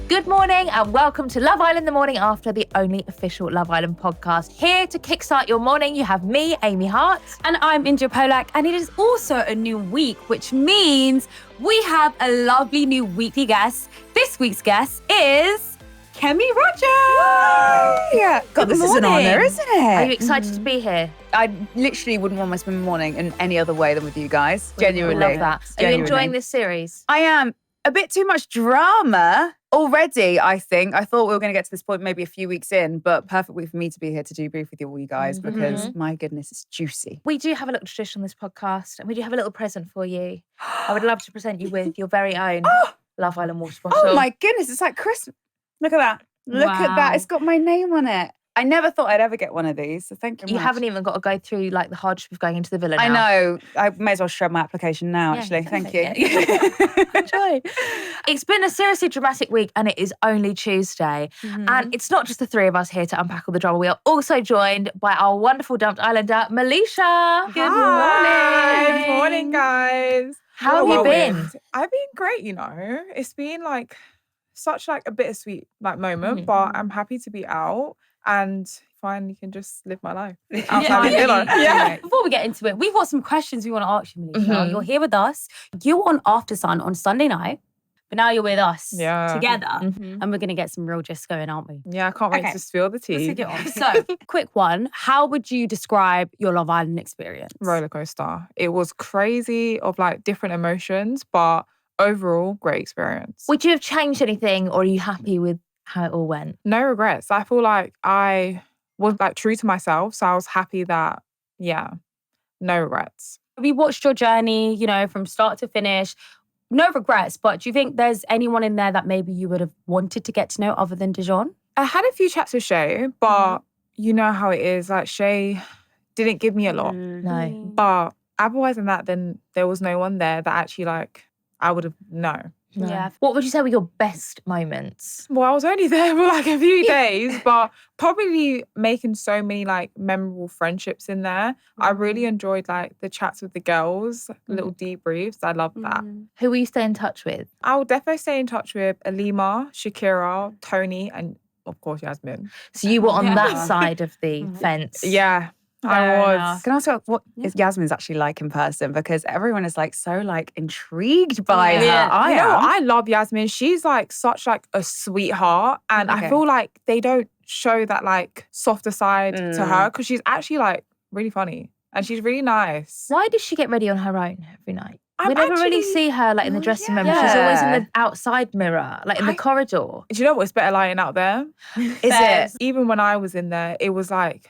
Good morning and welcome to Love Island the morning after, the only official Love Island podcast. Here to kickstart your morning, you have me, Amy Hart. And I'm Indiyah Polack, and it is also a new week, which means we have a lovely new weekly guest. This week's guest is Kemi Rodgers. Yeah, God, this is an honour, isn't it? Are you excited to be here? I literally wouldn't want my swimming morning in any other way than with you guys. Genuinely. We love that. Are you enjoying this series? I am. A bit too much drama already, I think. I thought we were going to get to this point maybe a few weeks in, but perfect week for me to be here to debrief with all you guys because my goodness, it's juicy. We do have a little tradition on this podcast and we do have a little present for you. I would love to present you with your very own Love Island water bottle. Oh my goodness, it's like Christmas. Look at that. Look at that. It's got my name on it. I never thought I'd ever get one of these, so thank you You much. haven't even got to go through like the hardship of going into the villa now. I know. I may as well shred my application now, actually. Thank you. Enjoy. It's been a seriously dramatic week and it is only Tuesday. And it's not just the three of us here to unpack all the drama. We are also joined by our wonderful dumped Islander, Malisha. Good morning. Good morning, guys. How have you been? I've been great, It's been like such like a bittersweet like moment, but I'm happy to be out and finally can just live my life outside the villa. Yeah. Before we get into it, we've got some questions we want to ask you, Malisha. You're here with us. You were on After Sun on Sunday night, but now you're with us together. And we're going to get some real gist going, aren't we? Yeah, I can't wait to spill the tea. Let's take it on. So, quick one. How would you describe your Love Island experience? Roller coaster. It was crazy of like different emotions, but overall, great experience. Would you have changed anything or are you happy with how it all went? No regrets. I feel like I was like true to myself. So I was happy that, no regrets. We watched your journey, from start to finish. No regrets, but do you think there's anyone in there that maybe you would have wanted to get to know other than Dejon? I had a few chats with Shay, but you know how it is. Like Shay didn't give me a lot. No. But otherwise than that, then there was no one there that actually like I would have known. No. Yeah. What would you say were your best moments? Well, I was only there for like a few days, but probably making so many like memorable friendships in there. I really enjoyed like the chats with the girls, little debriefs. I loved that. Who will you stay in touch with? I will definitely stay in touch with Alima, Shakira, Tony, and of course Yasmin. So you were on that side of the fence. Yeah, I was. Can I ask what Yasmin's actually like in person? Because everyone is like so like intrigued by her. I love Yasmin. She's like such like a sweetheart, and I feel like they don't show that like softer side to her because she's actually like really funny and she's really nice. Why does she get ready on her own every night? We never really see her like in the dressing room. She's always in the outside mirror, like in the corridor. Do you know what? It's better lying out there. Is it? Even when I was in there, it was like,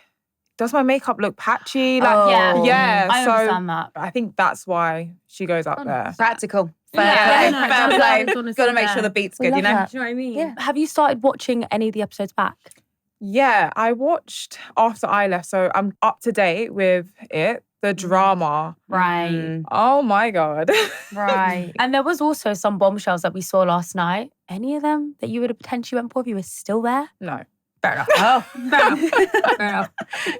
does my makeup look patchy? Like, I so understand that. I think that's why she goes up there. Practical. Yeah. Fair play. Got to make sure the beat's good, love that. Do you know what I mean? Yeah. Have you started watching any of the episodes back? Yeah, I watched after I left, so I'm up to date with it. The drama. Right. Oh my God. Right. And there was also some bombshells that we saw last night. Any of them that you would have potentially went for if you were still there? No. Fair enough. Fair enough.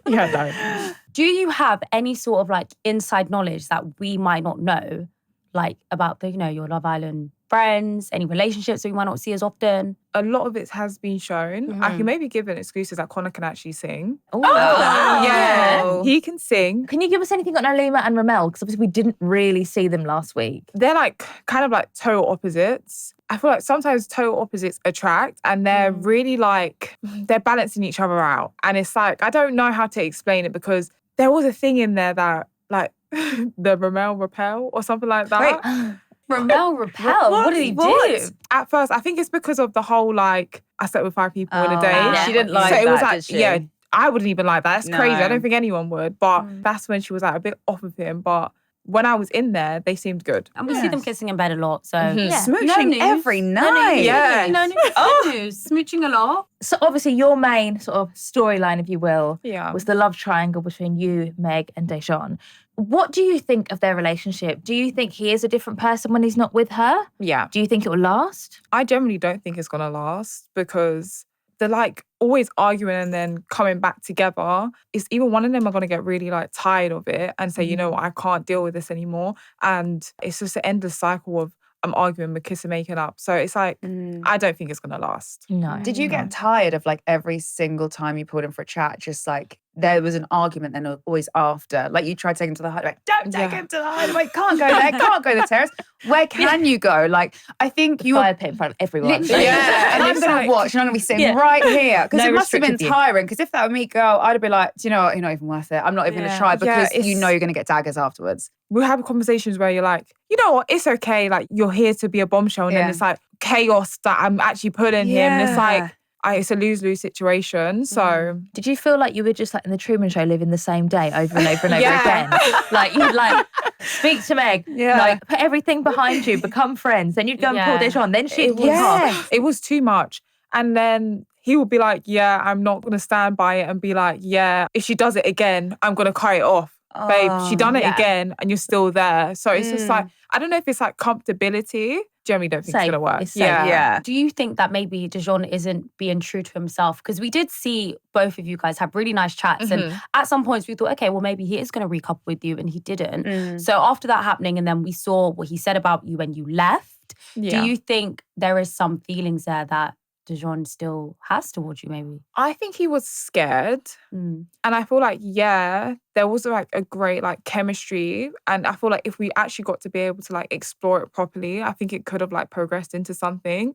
Yeah, no. Do you have any sort of like inside knowledge that we might not know, like about the, your Love Island friends, any relationships that we might not see as often? A lot of it has been shown. I can maybe give an excuse that Conor can actually sing. Oh, wow. Yeah, he can sing. Can you give us anything on Alima and Ramel? Because obviously we didn't really see them last week. They're like kind of like total opposites. I feel like sometimes total opposites attract and they're really like, they're balancing each other out. And it's like, I don't know how to explain it because there was a thing in there that like the Ramel repel or something like that. Wait. Ramel repel? What did he do? At first, I think it's because of the whole like, I slept with 5 people in a day. She didn't like so it was that, like, did she? yeah, I wouldn't even like that. That's No. crazy. I don't think anyone would. But that's when she was like a bit off of him. But when I was in there, they seemed good. And we see them kissing in bed a lot, so... Smooching No news. every night. Yeah. No news. No news. Smooching a lot. So obviously your main sort of storyline, if you will, Yeah. was the love triangle between you, Meg and Dejon. What do you think of their relationship? Do you think he is a different person when he's not with her? Yeah. Do you think it will last? I generally don't think it's going to last because they're like always arguing and then coming back together. It's either one of them are going to get really like tired of it and say, you know what, I can't deal with this anymore. And it's just an endless cycle of I'm arguing, we're kissing, making up. So it's like, I don't think it's going to last. No. Did you get tired of like every single time you pulled in for a chat, just like there was an argument then always after? Like you tried taking him to the hideaway. Don't take him to the hideaway. Can't go there. Can't go to the terrace. Where can you go? Like, I think you were fire pit in front of everyone. literally, and I'm going to watch and I'm going to be sitting right here. Because No it must have been restricted view. tiring. Because if that were me, girl, I'd be like, do you know what? You're not even worth it. I'm not even going to try because you know you're going to get daggers afterwards. We'll have conversations where you're like, you know what, it's okay. Like, you're here to be a bombshell. And then it's like chaos that I'm actually putting him. And it's like, it's a lose-lose situation. So did you feel like you were just like in the Truman Show living the same day over and over and over again? Like you'd like speak to Meg, like put everything behind you, become friends. Then you'd go and pull Dejon. Then she'd kick off. It was too much. And then he would be like, yeah, I'm not going to stand by it, and be like, yeah, if she does it again, I'm going to cut it off. Babe, she done it again and you're still there. So it's just like, I don't know if it's like comfortability. Generally don't think it's going to work. Yeah. Do you think that maybe Dejon isn't being true to himself? Because we did see both of you guys have really nice chats. And at some points we thought, okay, well, maybe he is going to recouple with you, and he didn't. So after that happening, and then we saw what he said about you when you left, do you think there is some feelings there that Dejon still has towards you, maybe? I think he was scared. And I feel like, there was like a great like chemistry. And I feel like if we actually got to be able to like explore it properly, I think it could have like progressed into something.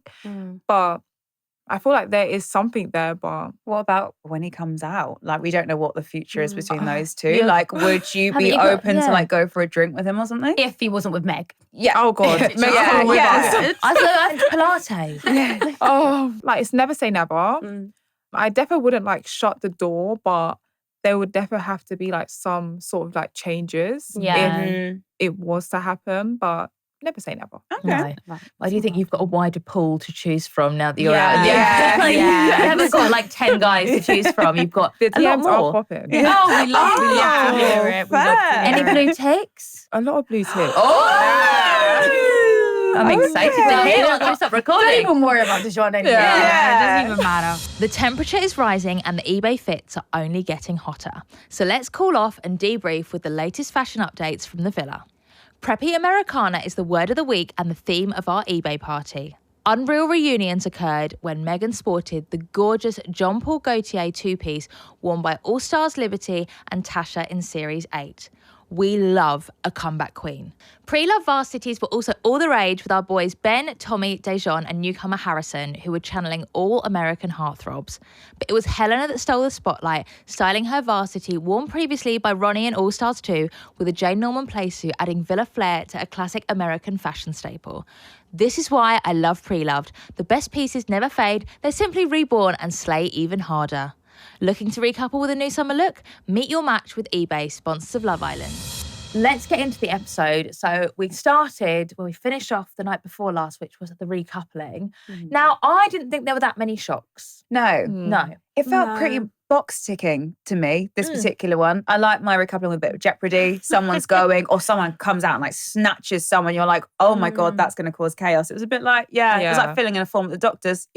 But I feel like there is something there, but... What about when he comes out? Like, we don't know what the future is between those two. Like, would you be open to like go for a drink with him or something? If he wasn't with Meg. Yeah. Oh, God. Meg, come with us. I thought Pilates. Oh, like, it's never say never. I definitely wouldn't like shut the door, but there would definitely have to be like some sort of like changes if it was to happen, but never say never. Okay. No. I do think you've got a wider pool to choose from now that you're out. You haven't got like 10 guys to choose from. You've got The a lot DMs are more. popping. We love to hear it. We love to hear Any it. blue ticks? A lot of blue ticks. I'm excited to hear that. Let's stop recording. Don't even worry about Dejon anymore. Yeah. It doesn't even matter. The temperature is rising and the eBay fits are only getting hotter. So let's cool off and debrief with the latest fashion updates from the villa. Preppy Americana is the word of the week and the theme of our eBay party. Unreal reunions occurred when Meghan sported the gorgeous John Paul Gaultier two-piece worn by All Stars Liberty and Tasha in Series 8. We love a comeback queen. Pre-love varsities were also all the rage with our boys Ben, Tommy, Dejon and newcomer Harrison, who were channeling all American heartthrobs. But it was Helena that stole the spotlight, styling her varsity, worn previously by Ronnie in All Stars 2, with a Jane Norman playsuit, adding villa flair to a classic American fashion staple. This is why I love pre-loved. The best pieces never fade, they're simply reborn and slay even harder. Looking to recouple with a new summer look? Meet your match with eBay, sponsors of Love Island. Let's get into the episode. So we finished off the night before last, which was the recoupling. Now, I didn't think there were that many shocks. No. No. It felt pretty box ticking to me, this particular one. I like my recoupling with a bit of jeopardy. Someone's going or someone comes out and like snatches someone. You're like, oh my God, that's going to cause chaos. It was a bit like, it was like filling in a form at the doctor's.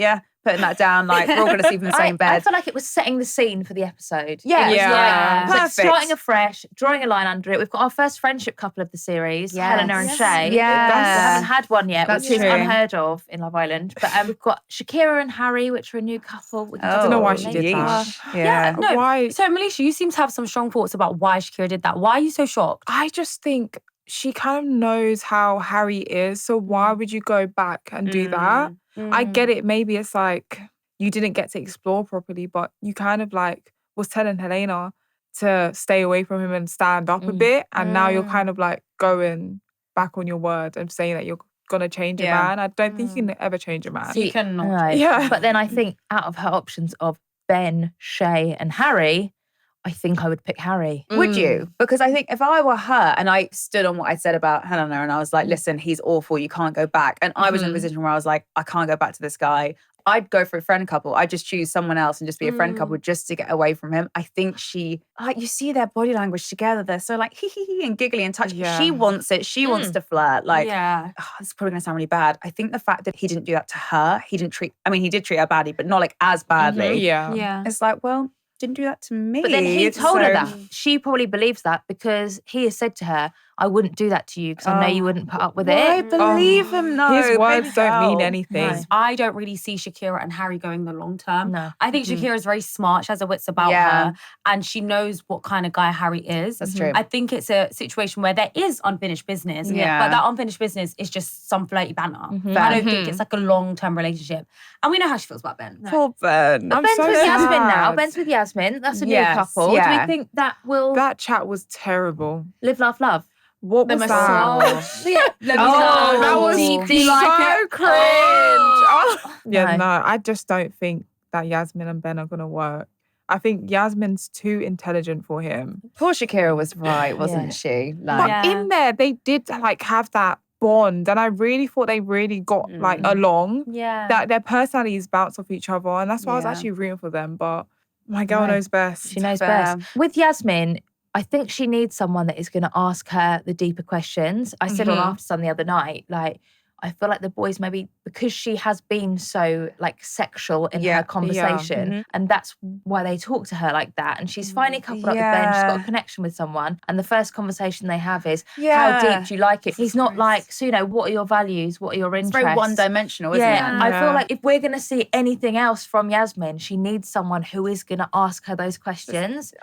Putting that down, like we're all going to sleep in the same bed. I feel like it was setting the scene for the episode. Yeah. It was like Perfect. starting afresh, drawing a line under it. We've got our first friendship couple of the series, Helena and Shay. Yeah. We haven't had one yet, That's which is true. unheard of in Love Island. But we've got Shakira and Harry, which are a new couple. I don't know why she did that. Yeah. No. Why? So, Malisha, you seem to have some strong thoughts about why Shakira did that. Why are you so shocked? I just think she kind of knows how Harry is. So why would you go back and do that? I get it. Maybe it's like you didn't get to explore properly, but you kind of like was telling Helena to stay away from him and stand up a bit. And now you're kind of like going back on your word and saying that you're going to change a man. I don't think you can ever change a man. You cannot. Right. Yeah. But then I think out of her options of Ben, Shay and Harry, I think I would pick Harry. Would you? Because I think if I were her and I stood on what I said about Helena and I was like, listen, he's awful, you can't go back. And I was in a position where I was like, I can't go back to this guy. I'd go for a friend couple. I'd just choose someone else and just be a friend couple just to get away from him. I think you see their body language together. They're so like, hee and giggly and touchy. Yeah. She wants it. She wants to flirt. Like, Yeah. this is probably going to sound really bad. I think the fact that he didn't do that to her, he did treat her badly, but not like as badly. Yeah. It's like, well, didn't do that to me. But then he told her So- that. She probably believes that because he has said to her, I wouldn't do that to you because I know you wouldn't put up with I it. believe him. No, His words baby don't mean girl. anything. No. I don't really see Shakira and Harry going the long term. No. I think Shakira is very smart. She has her wits about Yeah. her, and she knows what kind of guy Harry is. That's true. I think it's a situation where there is unfinished business, Yeah. but that unfinished business is just some flirty banter. Mm-hmm. I don't think it's like a long-term relationship. And we know how she feels about Ben. Poor Ben. But I'm Ben's so with Yasmin now. sad. Ben's with Yasmin. That's a new Yes, couple. Do yeah. we think that will That chat was terrible. live, laugh, love? What was that? Yeah. Oh, that was deep, so deep like it. cringe. Oh. Yeah, No. no, I just don't think that Yasmin and Ben are gonna work. I think Yasmin's too intelligent for him. Poor Shakira was right, wasn't Yeah. she? But Like, Yeah. in there, they did like have that bond, and I really thought they really got like along. Yeah. That their personalities bounce off each other, and that's why I was Yeah. actually rooting for them. But my girl No. knows best. She knows Fair. best. With Yasmin, I think she needs someone that is going to ask her the deeper questions. I said on After Sun the other night, like, I feel like the boys maybe, because she has been so like sexual in Yeah. her conversation, and that's why they talk to her like that. And she's finally coupled up with Ben. She's got a connection with someone. And the first conversation they have is, Yeah. how deep do you like it? He's not like, so, you know, what are your values? What are your it's interests? very one-dimensional, isn't Yeah, it? I feel Yeah. like if we're going to see anything else from Yasmin, she needs someone who is going to ask her those questions.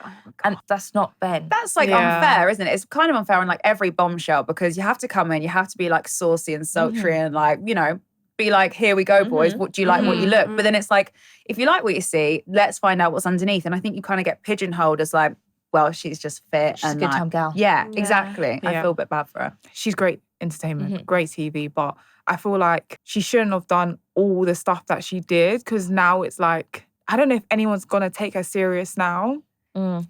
And that's not Ben. That's like Yeah. unfair, isn't it? It's kind of unfair on like every bombshell because you have to come in, you have to be like saucy and sultry and like, you know, be like, here we go, boys. What do you like? What you look? But then it's like, if you like what you see, let's find out what's underneath. And I think you kind of get pigeonholed as like, well, she's just fit She's a and good like, time gal. Yeah, exactly. I Yeah. feel a bit bad for her. She's great entertainment, great TV, but I feel like she shouldn't have done all the stuff that she did because now it's like, I don't know if anyone's gonna take her serious now.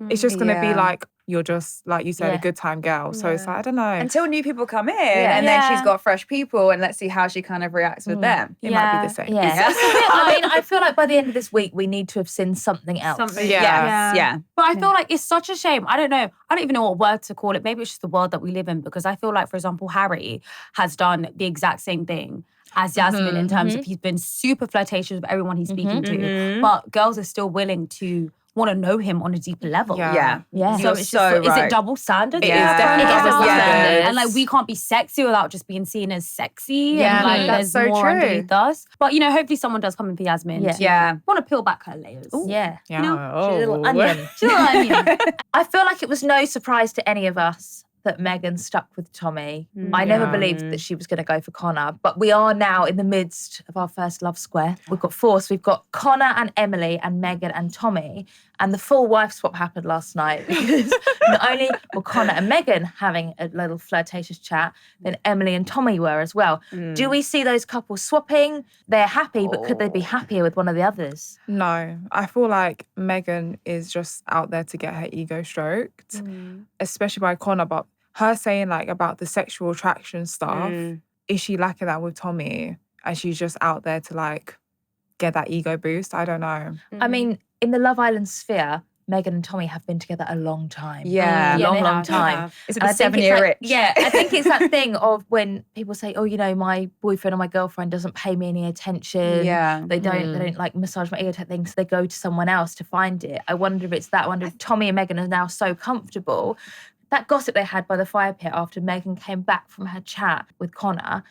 It's just gonna be Yeah. like, you're just, like you said, Yeah. a good time girl. So it's like, I don't know. Until new people come in and then she's Yeah. got fresh people and let's see how she kind of reacts with them. It might be the same. Yeah. It's a bit- I mean, I feel like by the end of this week, we need to have seen something else. Something. Yes, yeah. But I feel like it's such a shame. I don't know. I don't even know what word to call it. Maybe it's just the world that we live in because I feel like, for example, Harry has done the exact same thing as Yasmin in terms of he's been super flirtatious with everyone he's speaking to. But girls are still willing to want to know him on a deeper level. Yeah. Yeah. So You're it's just so is it right. double standard? It that is you have? definitely It is double standard. And like we can't be sexy without just being seen as sexy. Yeah, and like that's there's so more true. underneath us. But you know, hopefully someone does come in for Yasmin. Yeah. to Yeah. want to peel back her layers. Yeah. Yeah. She's a little Oh. onion. She's a little onion. I feel like it was no surprise to any of us that Megan stuck with Tommy. I never Yeah. believed that she was going to go for Conor, but we are now in the midst of our first love square. We've got four. So we've got Conor and Emily and Megan and Tommy. And the full wife swap happened last night because not only were Conor and Megan having a little flirtatious chat, then Emily and Tommy were as well. Do we see those couples swapping? They're happy, but could they be happier with one of the others? No, I feel like Megan is just out there to get her ego stroked, especially by Conor. But her saying like about the sexual attraction stuff, is she lacking that with Tommy? And she's just out there to like get that ego boost? I don't know. I mean, in the Love Island sphere, Megan and Tommy have been together a long time. Yeah. Yeah, they long have, they time. have. Is it And the I think it's 7-year like- itch? Yeah, I think it's that thing of when people say, "Oh, you know, my boyfriend or my girlfriend doesn't pay me any attention. Yeah. they don't like massage my ego type things. They go to someone else to find it." I wonder if it's that. I wonder if Tommy and Megan are now so comfortable. That gossip they had by the fire pit after Megan came back from her chat with Conor,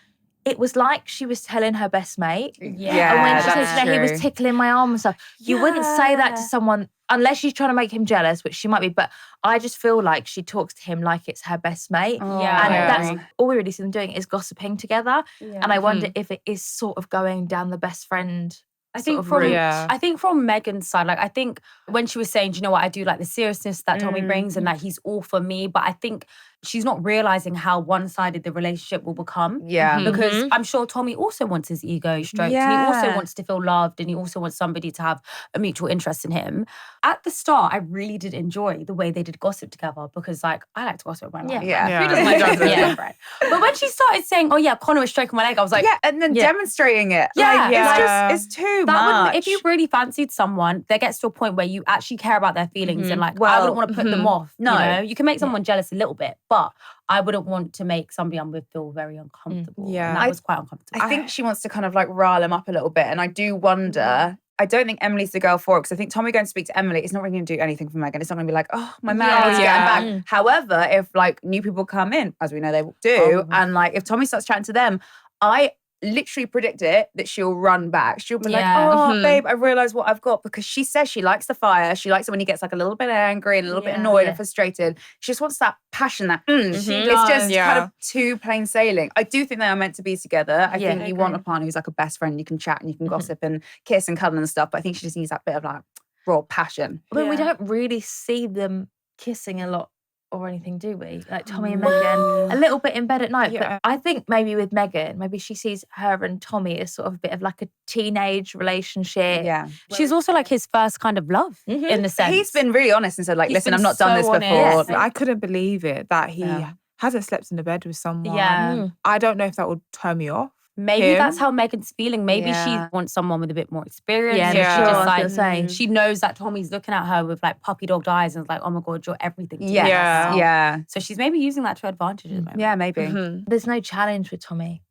it was like she was telling her best mate. Yeah. And when she that's said, you know, he was true. tickling my arm and stuff, you wouldn't say that to someone unless she's trying to make him jealous, which she might be. But I just feel like she talks to him like it's her best mate. Yeah. And I that's agree. all we really see them doing is gossiping together. And I wonder if it is sort of going down the best friend. I think sort of from route. Yeah. I think from Megan's side, like I think when she was saying, do you know what, I do like the seriousness that Tommy brings and that he's all for me, but I think she's not realizing how one-sided the relationship will become. Yeah. Because I'm sure Tommy also wants his ego stroked and he also Yeah. wants to feel loved and he also wants somebody to have a mutual interest in him. At the start, I really did enjoy the way they did gossip together because like I like to gossip with my life. Yeah. Yeah. Who doesn't like gossip with Yeah. their friend? But when she started saying, oh yeah, Conor was stroking my leg, I was like, Yeah, and then demonstrating it. Yeah, Like, yeah. it's too that much. wouldn't, if you really fancied someone, there gets to a point where you actually care about their feelings and like I Well, wouldn't want to put them off. no. You know? You can make someone jealous a little bit, but I wouldn't want to make somebody I'm with feel very uncomfortable. Yeah. And that was quite uncomfortable. I think she wants to kind of like rile him up a little bit. And I do wonder I don't think Emily's the girl for it because I think Tommy going to speak to Emily is not really going to do anything for Megan. It's not going to be like, oh, my man needs getting back. However, if like new people come in, as we know they do, and like if Tommy starts chatting to them, I literally predict it that she'll run back. She'll be like, oh, babe, I realised what I've got because she says she likes the fire. She likes it when he gets like a little bit angry and a little bit annoyed and frustrated. She just wants that passion, that it's just kind of too plain sailing. I do think they are meant to be together. I think you want a partner who's like a best friend. You can chat and you can gossip and kiss and cuddle and stuff. But I think she just needs that bit of like raw passion. I mean, we don't really see them kissing a lot or anything, do we? Like Tommy and Megan, a little bit in bed at night. But I think maybe with Megan, maybe she sees her and Tommy as sort of a bit of like a teenage relationship. Yeah. She's also like his first kind of love in the sense. He's been really honest and said like, listen, I've not done this before. Yes. I couldn't believe it that he hasn't slept in the bed with someone. Yeah. I don't know if that would turn me off. Maybe that's how Megan's feeling. Maybe she wants someone with a bit more experience. Yeah, she just like she knows that Tommy's looking at her with like puppy dog eyes and is like, oh my God, you're everything to me. Yeah. So she's maybe using that to her advantage at the moment. Yeah, maybe. There's no challenge with Tommy.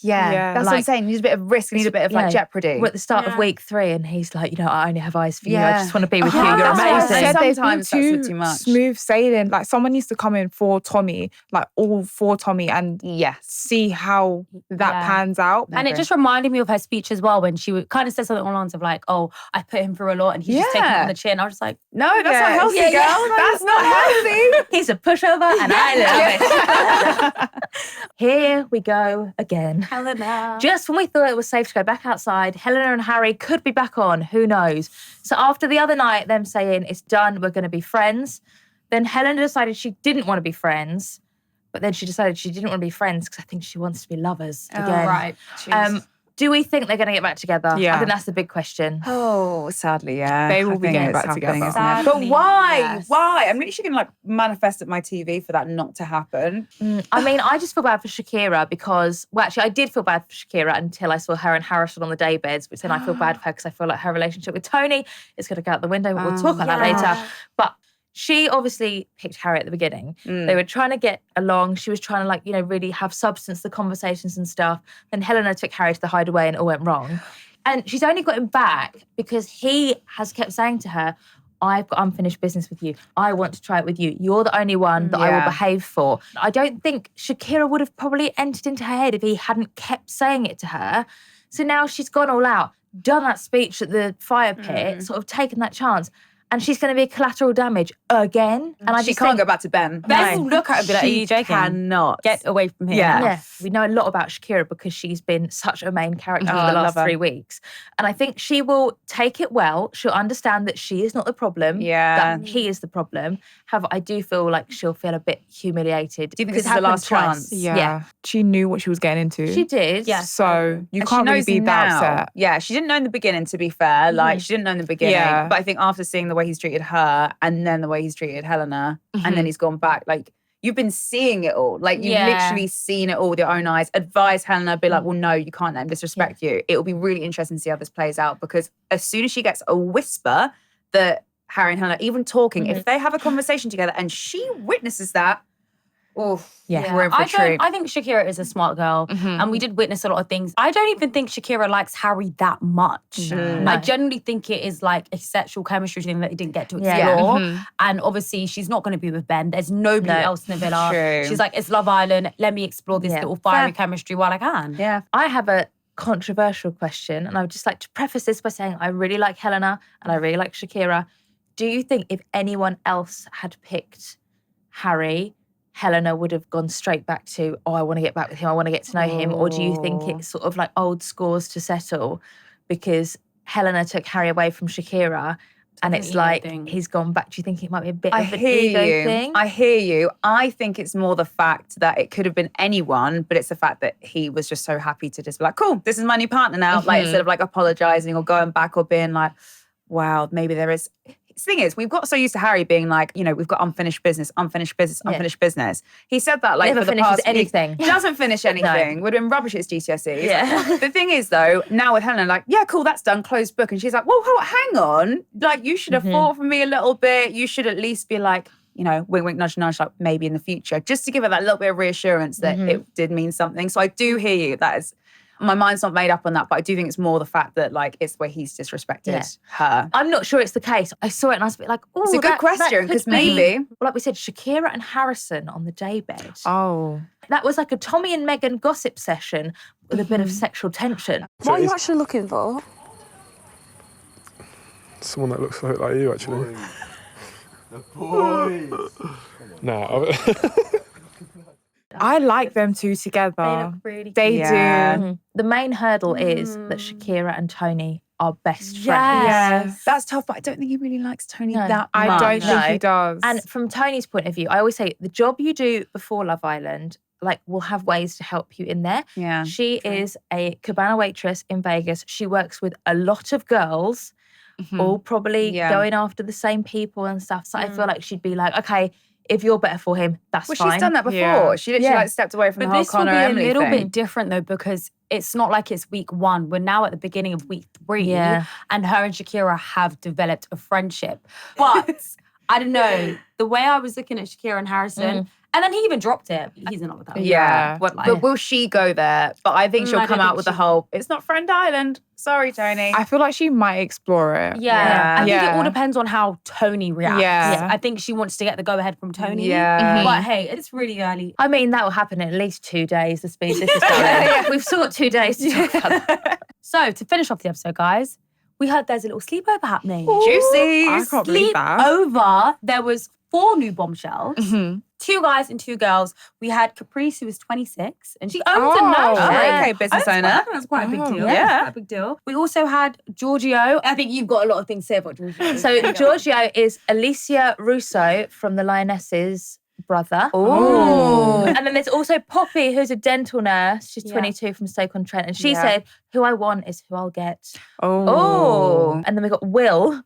Yeah. That's what I'm saying. You need a bit of risk. You need a bit of like jeopardy. We're at the start of week 3 and he's like, I only have eyes for you. I just want to be with you. You're amazing. Sometimes that's too much. Smooth sailing. Like someone needs to come in for Tommy, like all for Tommy and see how that pans out. And it just reminded me of her speech as well when she kind of said something along the lines of like, oh, I put him through a lot and he's just taking it on the chin. I was just like, no, that's not healthy, girl. That's not healthy. He's a pushover and I love it. Here we go again. Helena. Just when we thought it was safe to go back outside, Helena and Harry could be back on. Who knows? So after the other night, them saying, it's done, we're going to be friends, then Helena decided she didn't want to be friends, but then she decided she didn't want to be friends because I think she wants to be lovers again. Right. Do we think they're going to get back together? Yeah. I think that's the big question. Oh, sadly, yeah. They will be getting back together. But why? Yes. Why? I'm literally going to like manifest at my TV for that not to happen. I mean, I just feel bad for Shakira because, well, actually, I did feel bad for Shakira until I saw her and Harrison on the daybeds, which then I feel bad for her because I feel like her relationship with Tony is going to go out the window, but we'll talk about that later. But she obviously picked Harry at the beginning. They were trying to get along. She was trying to like, really have substance, the conversations and stuff. Then Helena took Harry to the hideaway and it all went wrong. And she's only got him back because he has kept saying to her, I've got unfinished business with you. I want to try it with you. You're the only one that I will behave for. I don't think Shakira would have probably entered into her head if he hadn't kept saying it to her. So now she's gone all out, done that speech at the fire pit, sort of taken that chance. And she's going to be collateral damage again. And I she can't go back to Ben. Ben will look at her and be like, are you joking? Cannot. Get away from him. Yeah. We know a lot about Shakira because she's been such a main character for the last 3 weeks. And I think she will take it well. She'll understand that she is not the problem. Yeah. That he is the problem. However, I do feel like she'll feel a bit humiliated. Do you think this is the last chance? Yeah. She knew what she was getting into. She did. Yeah. So you can't really be that upset. Yeah, she didn't know in the beginning, to be fair. Like, she didn't know in the beginning. Yeah. But I think after seeing the way he's treated her and then the way he's treated Helena and then he's gone back, like, you've been seeing it all. Like, you've literally seen it all with your own eyes. Advise Helena, be like, well, no, you can't let him disrespect you. It will be really interesting to see how this plays out because as soon as she gets a whisper that Harry and Helena even talking, if they have a conversation together and she witnesses that, we're in for a treat. I think Shakira is a smart girl and we did witness a lot of things. I don't even think Shakira likes Harry that much. I genuinely think it is like a sexual chemistry thing that they didn't get to explore. And obviously she's not going to be with Ben. There's nobody else in the villa. True. She's like, it's Love Island. Let me explore this little fiery chemistry while I can. Yeah. I have a controversial question and I would just like to preface this by saying I really like Helena and I really like Shakira. Do you think if anyone else had picked Harry, Helena would have gone straight back to, I want to get back with him, I want to get to know him? Or do you think it's sort of like old scores to settle because Helena took Harry away from Shakira and it's like he's gone back? Do you think it might be a bit of an ego thing? I hear you. I think it's more the fact that it could have been anyone, but it's the fact that he was just so happy to just be like, cool, this is my new partner now. Like, instead of like apologizing or going back or being like, wow, maybe there is... The thing is, we've got so used to Harry being like, we've got unfinished business. He said that like never for the finishes past anything. He doesn't finish anything. Would have been rubbish at his GCSEs. Yeah. The thing is though, now with Helena, like, yeah, cool, that's done, closed book. And she's like, whoa, hang on. Like, you should have fought for me a little bit. You should at least be like, wink, wink, nudge, nudge, like maybe in the future, just to give her that little bit of reassurance that it did mean something. So I do hear you. That is... My mind's not made up on that, but I do think it's more the fact that like it's where he's disrespected her. I'm not sure it's the case. I saw it and I was a bit like, oh, It's a good question because maybe. Like we said, Shakira and Harrison on the daybed. Oh. That was like a Tommy and Megan gossip session with a bit of sexual tension. What are you actually looking for? Someone that looks like you, actually. The boys. Nah. I like them two They together. look really They cute. do. The main hurdle is that Shakira and Tony are best friends. Yes. That's tough, but I don't think he really likes Tony No. that much. I don't think No. he does. And from Tony's point of view, I always say the job you do before Love Island, like, will have ways to help you in there. Yeah. She is a cabana waitress in Vegas. She works with a lot of girls, all probably Yeah. going after the same people and stuff. So I feel like she'd be like, okay, if you're better for him, that's Well, fine. she's done that before. Yeah. She literally like stepped away from But the whole this will Conor be a Emily little thing. bit different though, because it's not like it's week 1. We're now at the beginning of week 3. Yeah. And her and Shakira have developed a friendship. But I don't know, the way I was looking at Shakira and Harrison, and then he even dropped it. He's in love with her. Yeah. What, like, But will she go there? But I think I she'll don't come think out with the she- whole, it's not Friend Island. Sorry, Tony. I feel like she might explore it. yeah. I think it Yeah. all depends on how Tony reacts. Yeah. I think she wants to get the go-ahead from Tony. Yeah. But hey, it's really early. I mean, that will happen in at least 2 days, the speed this is going. We've still got 2 days to talk about that. So to finish off the episode, guys, we heard there's a little sleepover happening. Juicy. I can't believe that. Sleepover. There was 4 new bombshells. 2 guys and 2 girls. We had Caprice, who was 26, and she owns a Oh, nursery. okay, business Owns owner. one. That's quite a big Oh, deal. yeah. That's quite a big deal. We also had Giorgio. I think you've got a lot of things to say about Giorgio. So Giorgio is Alicia Russo from the Lionesses' brother. Ooh. And then there's also Poppy, who's a dental nurse. She's Yeah. 22 from Stoke-on-Trent. And she Yeah. said, who I want is who I'll get. Oh. And then we've got Will.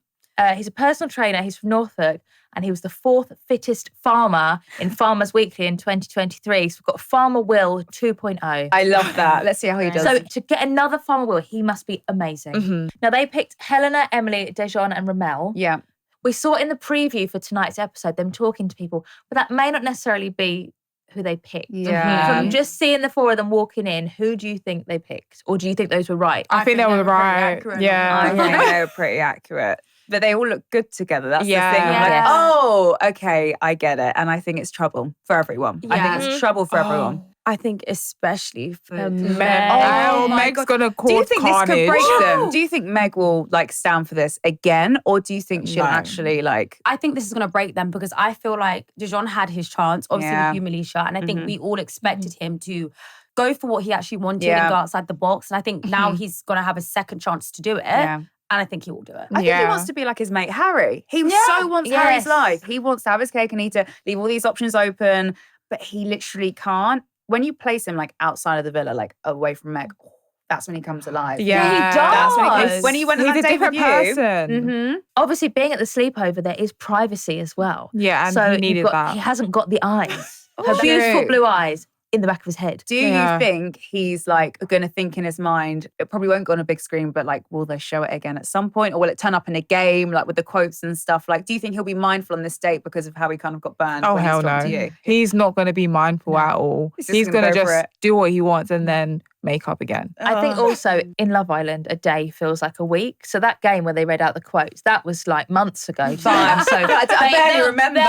He's a personal trainer. He's from Norfolk. And he was the 4th fittest farmer in Farmers Weekly in 2023. So we've got Farmer Will 2.0. I love that. Let's see how he does. So to get another Farmer Will, he must be amazing. Now they picked Helena, Emily, Dejon and Ramel. yeah. We saw in the preview for tonight's episode them talking to people, but that may not necessarily be who they picked. Yeah. From just seeing the 4 of them walking in, who do you think they picked? Or do you think those were right? I think they were right. I Yeah. think they were pretty accurate. But they all look good together. That's Yeah. the thing. I'm like, Yes. oh, okay, I get it. And I think it's trouble for everyone. I Yeah. think it's trouble for everyone. I think especially for Meg. Meg. Oh, my Meg's God. gonna Do you cause think carnage. this could break them? Do you think Meg will like stand for this again? Or do you think she'll No. actually like I think this is going to break them because I feel like Dejon had his chance, obviously Yeah. with you, Malisha, and I think we all expected him to go for what he actually wanted Yeah. and go outside the box. And I think now he's going to have a second chance to do it. Yeah. And I think he will do it. I think he wants to be like his mate Harry. He so wants Harry's Yes. life. He wants to have his cake and eat it, leave all these options open, but he literally can't. When you place him like outside of the villa, like away from Meg, that's when he comes alive. Yeah, he That's when he does. when he went on He's that a date with different you. person. Mm-hmm. Obviously, being at the sleepover, there is privacy as well. Yeah, and so he you've needed got- that. He hasn't got the eyes. Her True. beautiful blue eyes in the back of his head. Do Yeah. you think he's like going to think in his mind, it probably won't go on a big screen, but like, will they show it again at some point? Or will it turn up in a game, like with the quotes and stuff? Like, do you think he'll be mindful on this date because of how he kind of got burned? Oh, when hell he's talked no. to you? He's not going to be mindful at all. He's just He's gonna going to go for just it. do what he wants and then make up again. I think also in Love Island, a day feels like a week. So that game where they read out the quotes, that was like months ago. to them. So I barely remember.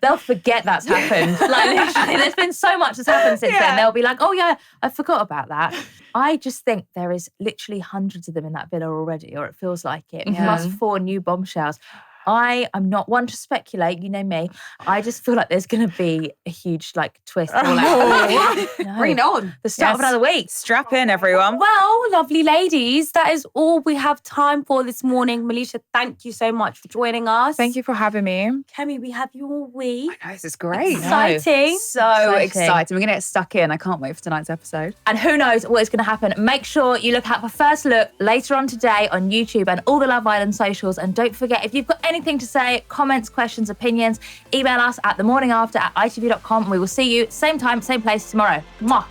They'll forget that's happened. Like literally, there's been so much that's happened since then. They'll be like, oh yeah, I forgot about that. I just think there is literally hundreds of them in that villa already, or it feels like it. Plus 4 new bombshells. I am not one to speculate, you know me. I just feel like there's going to be a huge like twist. Or, like, Bring it on. the start of another week. Strap in, everyone. Well, lovely ladies, that is all we have time for this morning. Malisha, thank you so much for joining us. Thank you for having me. Kemi, we have you all week. I know, this is great. Exciting. So exciting. We're going to get stuck in. I can't wait for tonight's episode. And who knows what is going to happen. Make sure you look out for First Look later on today on YouTube and all the Love Island socials. And don't forget, if you've got anything to say, comments, questions, opinions, email us at themorningafter@itv.com. We will see you same time, same place tomorrow. Mwah.